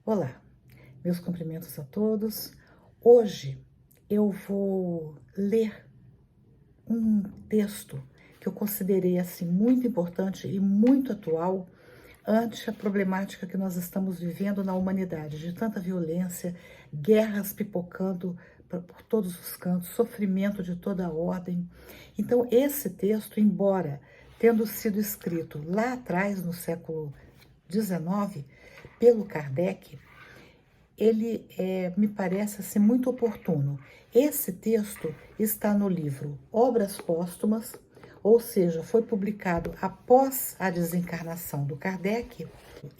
Olá, meus cumprimentos a todos. Hoje eu vou ler um texto que eu considerei assim muito importante e muito atual ante a problemática que nós estamos vivendo na humanidade, de tanta violência, guerras pipocando por todos os cantos, sofrimento de toda a ordem. Então, esse texto, embora tendo sido escrito lá atrás, no século XIX, pelo Kardec, ele me parece assim, muito oportuno. Esse texto está no livro Obras Póstumas, ou seja, foi publicado após a desencarnação do Kardec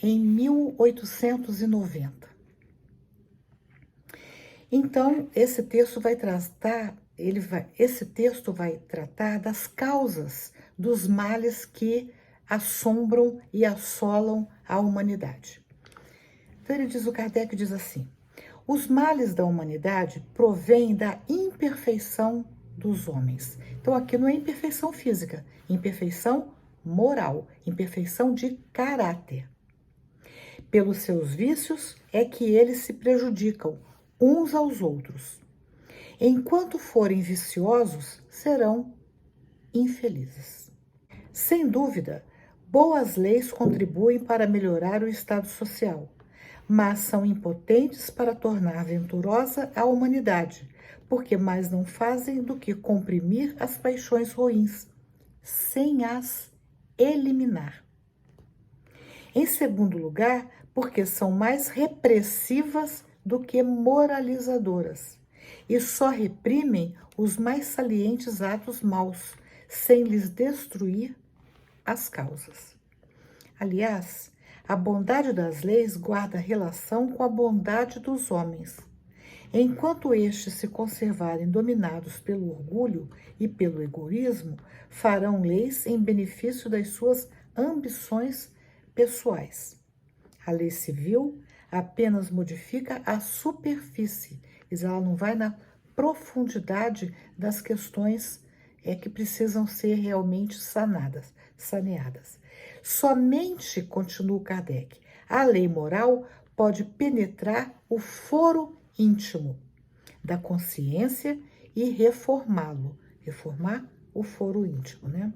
em 1890. Então, esse texto vai tratar das causas dos males que assombram e assolam a humanidade. Então o Kardec diz assim: os males da humanidade provêm da imperfeição dos homens. Então aqui não é imperfeição física, imperfeição moral, imperfeição de caráter. Pelos seus vícios é que eles se prejudicam uns aos outros. Enquanto forem viciosos, serão infelizes. Sem dúvida, boas leis contribuem para melhorar o estado social, mas são impotentes para tornar venturosa a humanidade, porque mais não fazem do que comprimir as paixões ruins, sem as eliminar. Em segundo lugar, porque são mais repressivas do que moralizadoras, e só reprimem os mais salientes atos maus, sem lhes destruir as causas. Aliás, a bondade das leis guarda relação com a bondade dos homens. Enquanto estes se conservarem dominados pelo orgulho e pelo egoísmo, farão leis em benefício das suas ambições pessoais. A lei civil apenas modifica a superfície, mas ela não vai na profundidade das questões que precisam ser realmente saneadas. Somente, continua Kardec, a lei moral pode penetrar o foro íntimo da consciência e reformá-lo. Reformar o foro íntimo, né?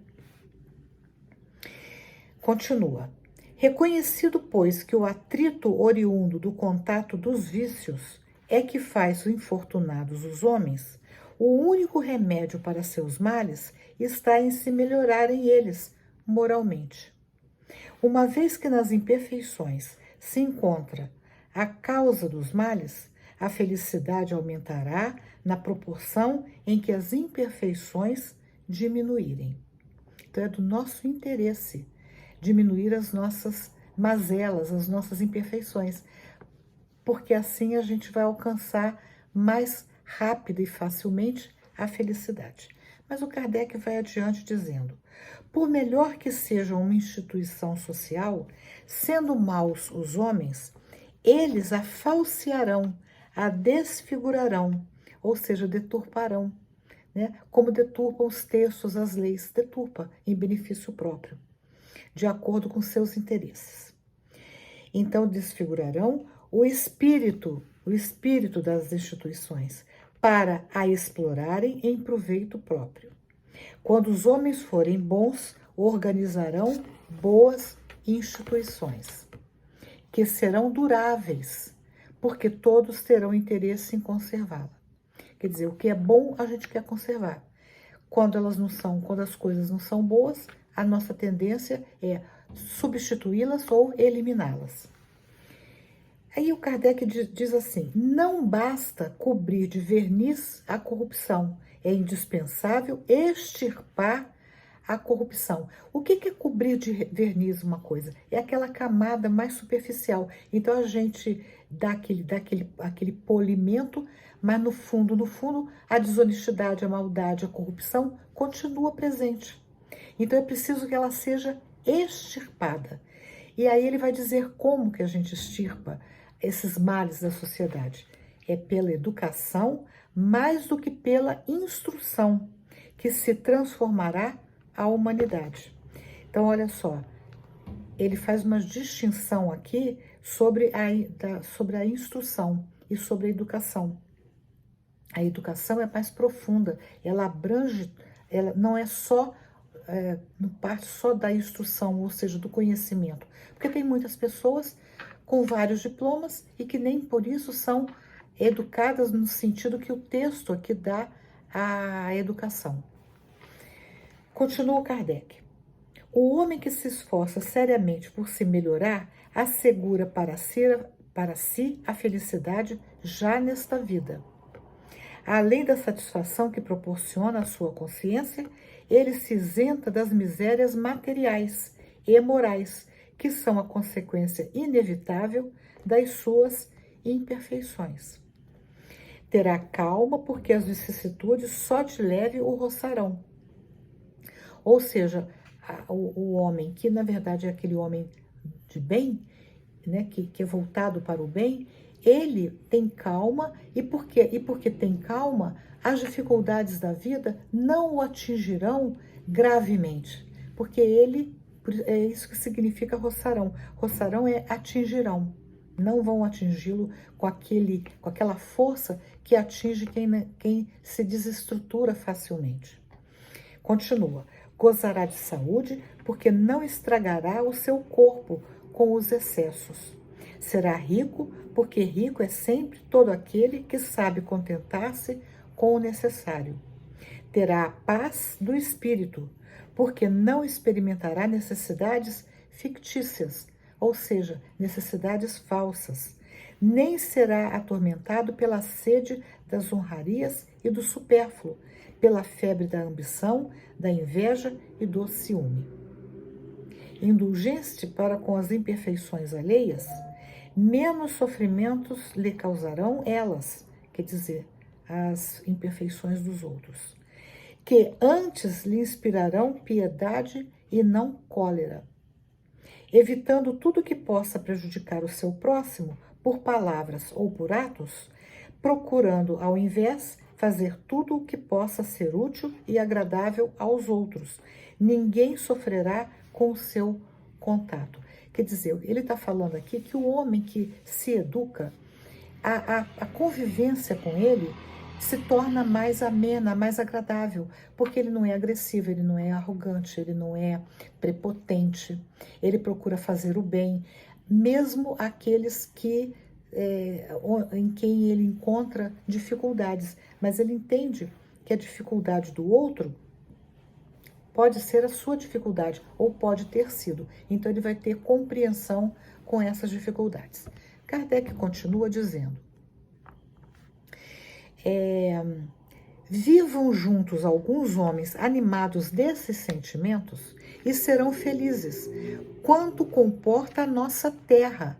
Continua. Reconhecido, pois, que o atrito oriundo do contato dos vícios é que faz infortunados os homens, o único remédio para seus males está em se melhorarem eles moralmente. Uma vez que nas imperfeições se encontra a causa dos males, a felicidade aumentará na proporção em que as imperfeições diminuírem. Então é do nosso interesse diminuir as nossas mazelas, as nossas imperfeições, porque assim a gente vai alcançar mais rápida e facilmente a felicidade. Mas o Kardec vai adiante dizendo: por melhor que seja uma instituição social, sendo maus os homens, eles a falsearão, a desfigurarão, ou seja, deturparão, né? Como deturpam os textos, as leis, deturpa em benefício próprio, de acordo com seus interesses. Então desfigurarão o espírito das instituições, para a explorarem em proveito próprio. Quando os homens forem bons, organizarão boas instituições, que serão duráveis, porque todos terão interesse em conservá-la. Quer dizer, o que é bom a gente quer conservar. Quando as coisas não são boas, a nossa tendência é substituí-las ou eliminá-las. Aí o Kardec diz assim: não basta cobrir de verniz a corrupção, é indispensável extirpar a corrupção. O que é cobrir de verniz uma coisa? É aquela camada mais superficial. Então a gente dá aquele polimento, mas no fundo, a desonestidade, a maldade, a corrupção continua presente. Então é preciso que ela seja extirpada. E aí ele vai dizer como que a gente extirpa esses males da sociedade. É pela educação mais do que pela instrução que se transformará a humanidade. Então, olha só, ele faz uma distinção aqui sobre a instrução e sobre a educação. A educação é mais profunda, ela abrange, ela não é só, não parte só da instrução, ou seja, do conhecimento. Porque tem muitas pessoas com vários diplomas e que nem por isso são educadas no sentido que o texto aqui dá à educação. Continua Kardec. O homem que se esforça seriamente por se melhorar assegura para si a felicidade já nesta vida. Além da satisfação que proporciona à sua consciência, ele se isenta das misérias materiais e morais, que são a consequência inevitável das suas imperfeições. Terá calma, porque as vicissitudes só de leve o roçarão. Ou seja, o homem, que na verdade é aquele homem de bem, né, que é voltado para o bem, ele tem calma, e porque tem calma, as dificuldades da vida não o atingirão gravemente, porque é isso que significa roçarão. Roçarão é atingirão, não vão atingi-lo com aquela força que atinge quem se desestrutura facilmente. Continua, gozará de saúde, porque não estragará o seu corpo com os excessos. Será rico, porque rico é sempre todo aquele que sabe contentar-se com o necessário. Terá a paz do espírito, porque não experimentará necessidades fictícias, ou seja, necessidades falsas, nem será atormentado pela sede das honrarias e do supérfluo, pela febre da ambição, da inveja e do ciúme. Indulgente para com as imperfeições alheias, menos sofrimentos lhe causarão elas, quer dizer, as imperfeições dos outros, que antes lhe inspirarão piedade e não cólera, evitando tudo que possa prejudicar o seu próximo por palavras ou por atos, procurando, ao invés, fazer tudo o que possa ser útil e agradável aos outros. Ninguém sofrerá com o seu contato. Quer dizer, ele está falando aqui que o homem que se educa, a convivência com ele se torna mais amena, mais agradável, porque ele não é agressivo, ele não é arrogante, ele não é prepotente, ele procura fazer o bem, mesmo aqueles em quem ele encontra dificuldades, mas ele entende que a dificuldade do outro pode ser a sua dificuldade, ou pode ter sido. Então, ele vai ter compreensão com essas dificuldades. Kardec continua dizendo: vivam juntos alguns homens animados desses sentimentos e serão felizes, quanto comporta a nossa terra.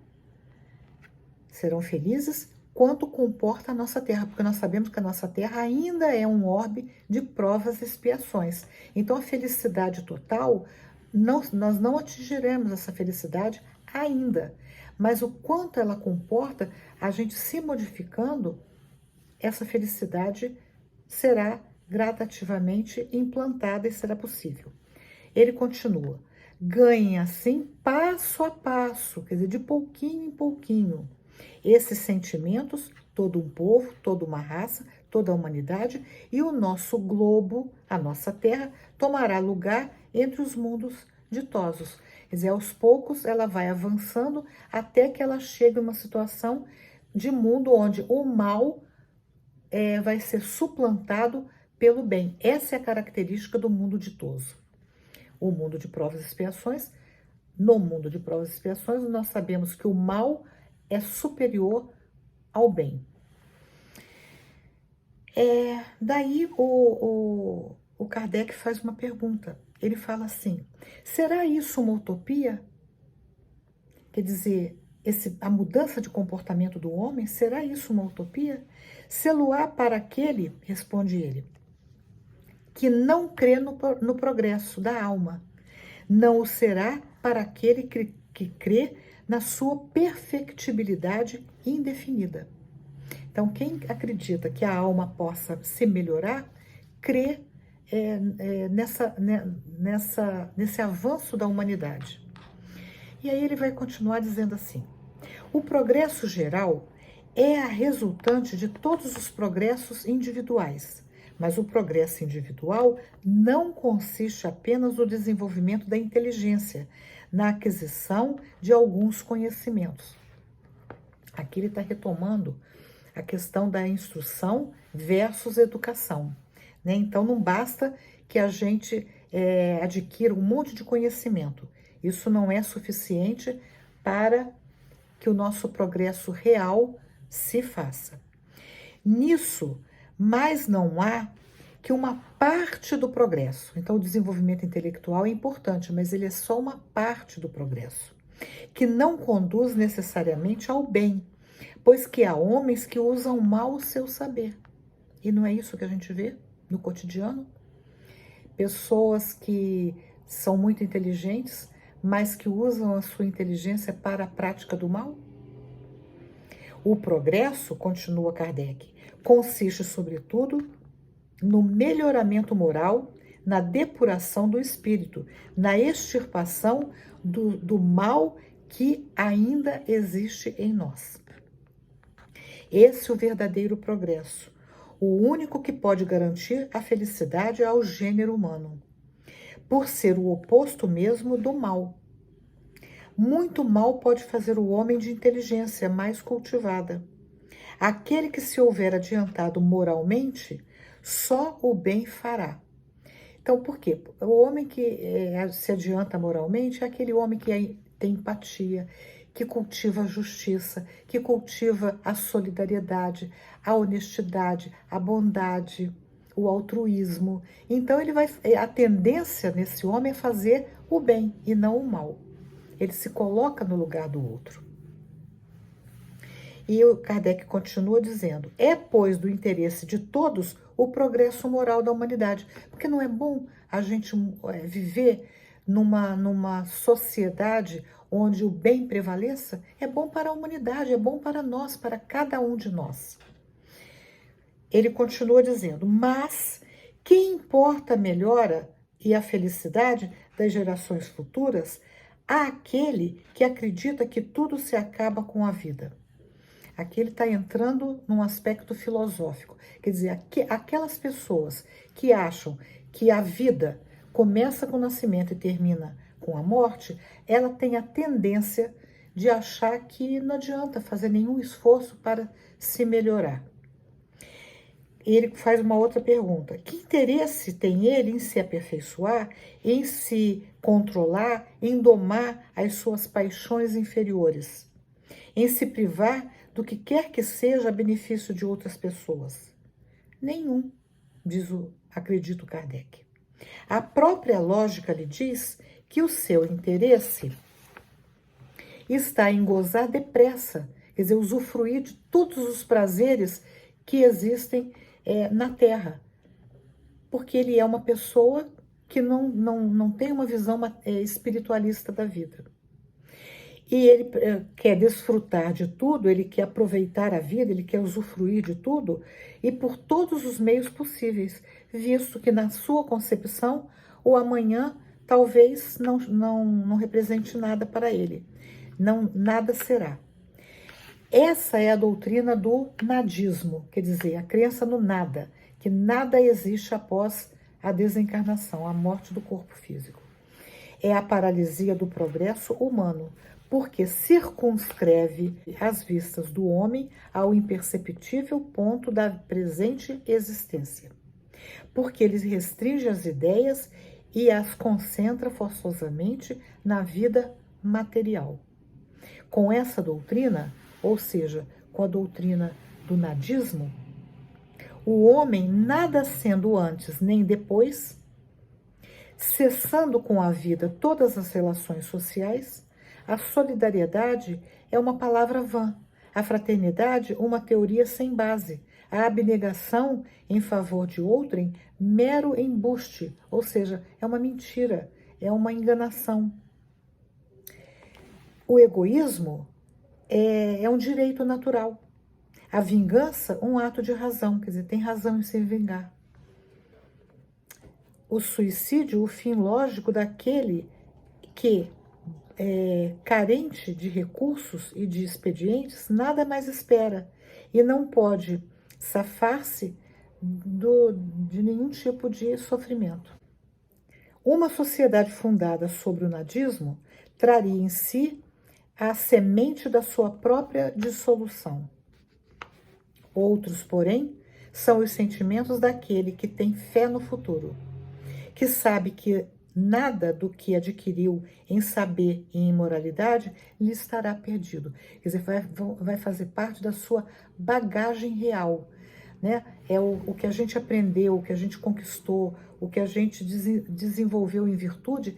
Serão felizes quanto comporta a nossa terra, porque nós sabemos que a nossa terra ainda é um orbe de provas e expiações. Então, a felicidade total, nós não atingiremos essa felicidade ainda, mas o quanto ela comporta, a gente se modificando, essa felicidade será gradativamente implantada e será possível. Ele continua, ganha assim passo a passo, quer dizer, de pouquinho em pouquinho, esses sentimentos, todo um povo, toda uma raça, toda a humanidade, e o nosso globo, a nossa terra, tomará lugar entre os mundos ditosos. Quer dizer, aos poucos ela vai avançando até que ela chegue a uma situação de mundo onde o mal vai ser suplantado pelo bem. Essa é a característica do mundo ditoso. O mundo de provas e expiações, no mundo de provas e expiações, nós sabemos que o mal é superior ao bem. Daí o Kardec faz uma pergunta. Ele fala assim: será isso uma utopia? Quer dizer, a mudança de comportamento do homem, será isso uma utopia? Se-lo-á para aquele, responde ele, que não crê no progresso da alma. Não o será para aquele que crê na sua perfectibilidade indefinida. Então, quem acredita que a alma possa se melhorar, crê nesse avanço da humanidade. E aí ele vai continuar dizendo assim: O progresso geral é a resultante de todos os progressos individuais, mas o progresso individual não consiste apenas no desenvolvimento da inteligência, na aquisição de alguns conhecimentos. Aqui ele está retomando a questão da instrução versus educação, né? Então, não basta que a gente adquira um monte de conhecimento. Isso não é suficiente para que o nosso progresso real se faça. Nisso, mas não há que uma parte do progresso. Então, o desenvolvimento intelectual é importante, mas ele é só uma parte do progresso, que não conduz necessariamente ao bem, pois que há homens que usam mal o seu saber. E não é isso que a gente vê no cotidiano? Pessoas que são muito inteligentes, mas que usam a sua inteligência para a prática do mal? O progresso, continua Kardec, consiste, sobretudo, no melhoramento moral, na depuração do espírito, na extirpação do mal que ainda existe em nós. Esse é o verdadeiro progresso, o único que pode garantir a felicidade ao gênero humano, por ser o oposto mesmo do mal. Muito mal pode fazer o homem de inteligência mais cultivada. Aquele que se houver adiantado moralmente, só o bem fará. Então, por quê? O homem que se adianta moralmente é aquele homem que tem empatia, que cultiva a justiça, que cultiva a solidariedade, a honestidade, a bondade, o altruísmo. Então, a tendência nesse homem é fazer o bem e não o mal. Ele se coloca no lugar do outro. E o Kardec continua dizendo, é, pois, do interesse de todos o progresso moral da humanidade. Porque não é bom a gente viver numa sociedade onde o bem prevaleça? É bom para a humanidade, é bom para nós, para cada um de nós. Ele continua dizendo, mas quem importa a melhora e a felicidade das gerações futuras àquele que acredita que tudo se acaba com a vida. Aqui ele está entrando num aspecto filosófico. Quer dizer, aquelas pessoas que acham que a vida começa com o nascimento e termina com a morte, ela tem a tendência de achar que não adianta fazer nenhum esforço para se melhorar. Ele faz uma outra pergunta. Que interesse tem ele em se aperfeiçoar, em se controlar, em domar as suas paixões inferiores, em se privar do que quer que seja a benefício de outras pessoas? Nenhum, acredito Kardec. A própria lógica lhe diz que o seu interesse está em gozar depressa, quer dizer, usufruir de todos os prazeres que existem na Terra, porque ele é uma pessoa que não tem uma visão espiritualista da vida. E ele quer desfrutar de tudo, ele quer aproveitar a vida, ele quer usufruir de tudo, e por todos os meios possíveis, visto que na sua concepção, o amanhã talvez não represente nada para ele, nada será. Essa é a doutrina do nadismo, quer dizer, a crença no nada, que nada existe após a desencarnação, a morte do corpo físico. É a paralisia do progresso humano, porque circunscreve as vistas do homem ao imperceptível ponto da presente existência, porque ele restringe as ideias e as concentra forçosamente na vida material. Com essa doutrina, ou seja, com a doutrina do nadismo, o homem, nada sendo antes nem depois, cessando com a vida todas as relações sociais, a solidariedade é uma palavra vã, a fraternidade uma teoria sem base, a abnegação em favor de outrem mero embuste, ou seja, é uma mentira, é uma enganação. O egoísmo é um direito natural. A vingança, um ato de razão, quer dizer, tem razão em se vingar. O suicídio, o fim lógico daquele que carente de recursos e de expedientes, nada mais espera e não pode safar-se de nenhum tipo de sofrimento. Uma sociedade fundada sobre o nadismo traria em si a semente da sua própria dissolução. Outros, porém, são os sentimentos daquele que tem fé no futuro, que sabe que nada do que adquiriu em saber e em moralidade lhe estará perdido. Quer dizer, vai fazer parte da sua bagagem real, né? É o que a gente aprendeu, o que a gente conquistou, o que a gente desenvolveu em virtude,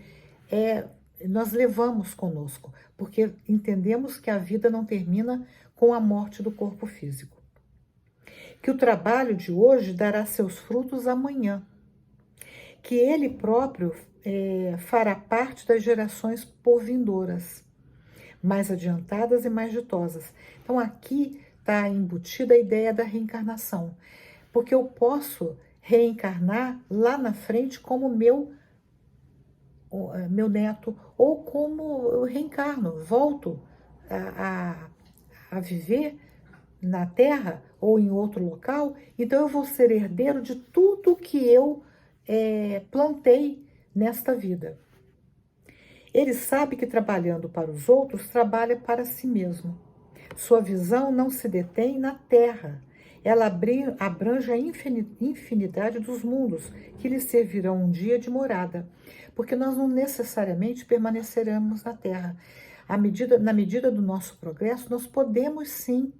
nós levamos conosco, porque entendemos que a vida não termina com a morte do corpo físico. Que o trabalho de hoje dará seus frutos amanhã, que ele próprio fará parte das gerações por vindouras, mais adiantadas e mais ditosas. Então aqui está embutida a ideia da reencarnação, porque eu posso reencarnar lá na frente como meu neto, ou como eu reencarno, volto a viver na Terra ou em outro local, então eu vou ser herdeiro de tudo que eu plantei nesta vida. Ele sabe que trabalhando para os outros, trabalha para si mesmo. Sua visão não se detém na Terra. Ela abrange a infinidade dos mundos que lhe servirão um dia de morada, porque nós não necessariamente permaneceremos na Terra. Na medida do nosso progresso, nós podemos sim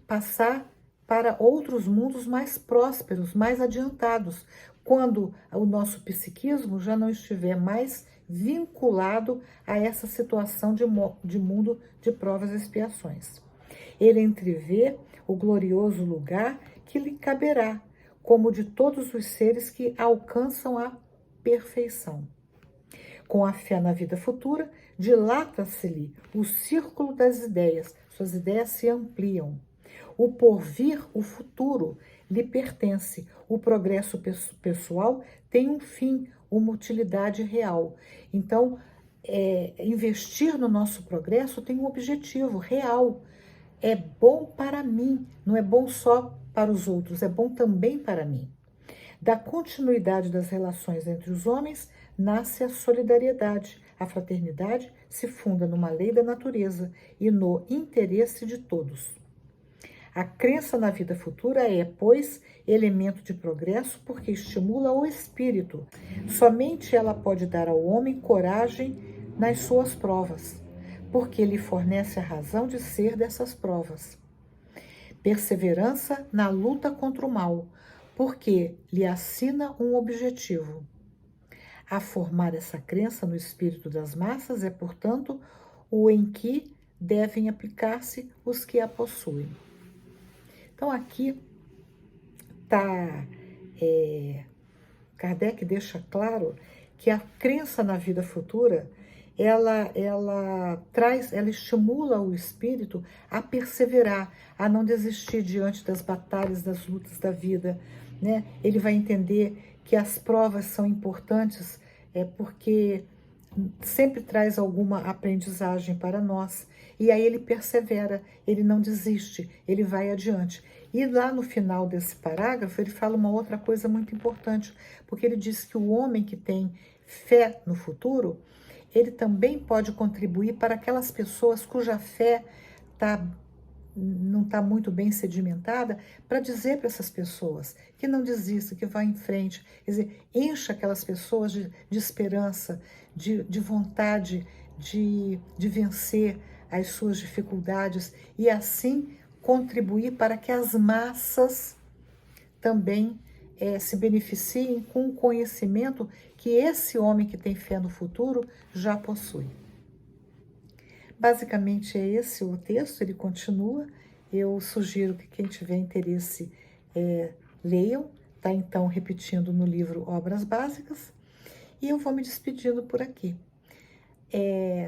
passar para outros mundos mais prósperos, mais adiantados, quando o nosso psiquismo já não estiver mais vinculado a essa situação de mundo de provas e expiações. Ele entrevê o glorioso lugar que lhe caberá, como de todos os seres que alcançam a perfeição. Com a fé na vida futura, dilata-se-lhe o círculo das ideias, suas ideias se ampliam. O porvir, o futuro, lhe pertence. O progresso pessoal tem um fim, uma utilidade real. Então, investir no nosso progresso tem um objetivo real. É bom para mim, não é bom só para os outros, é bom também para mim. Da continuidade das relações entre os homens nasce a solidariedade. A fraternidade se funda numa lei da natureza e no interesse de todos. A crença na vida futura é, pois, elemento de progresso porque estimula o espírito. Somente ela pode dar ao homem coragem nas suas provas, porque lhe fornece a razão de ser dessas provas. Perseverança na luta contra o mal, porque lhe assina um objetivo. A formar essa crença no espírito das massas é, portanto, o em que devem aplicar-se os que a possuem. Então aqui Kardec deixa claro que a crença na vida futura, ela estimula o espírito a perseverar, a não desistir diante das batalhas, das lutas da vida, né? Ele vai entender que as provas são importantes, porque sempre traz alguma aprendizagem para nós. E aí ele persevera, ele não desiste, ele vai adiante. E lá no final desse parágrafo, ele fala uma outra coisa muito importante, porque ele diz que o homem que tem fé no futuro, ele também pode contribuir para aquelas pessoas cuja fé não está muito bem sedimentada, para dizer para essas pessoas que não desista, que vá em frente. Quer dizer, encha aquelas pessoas de esperança, de vontade de vencer as suas dificuldades e assim contribuir para que as massas também se beneficiem com o conhecimento que esse homem que tem fé no futuro já possui. Basicamente é esse o texto, ele continua. Eu sugiro que quem tiver interesse leiam, tá então repetindo no livro Obras Básicas. E eu vou me despedindo por aqui.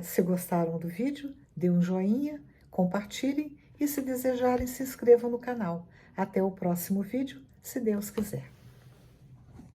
Se gostaram do vídeo, dê um joinha, compartilhem e se desejarem se inscrevam no canal. Até o próximo vídeo, se Deus quiser.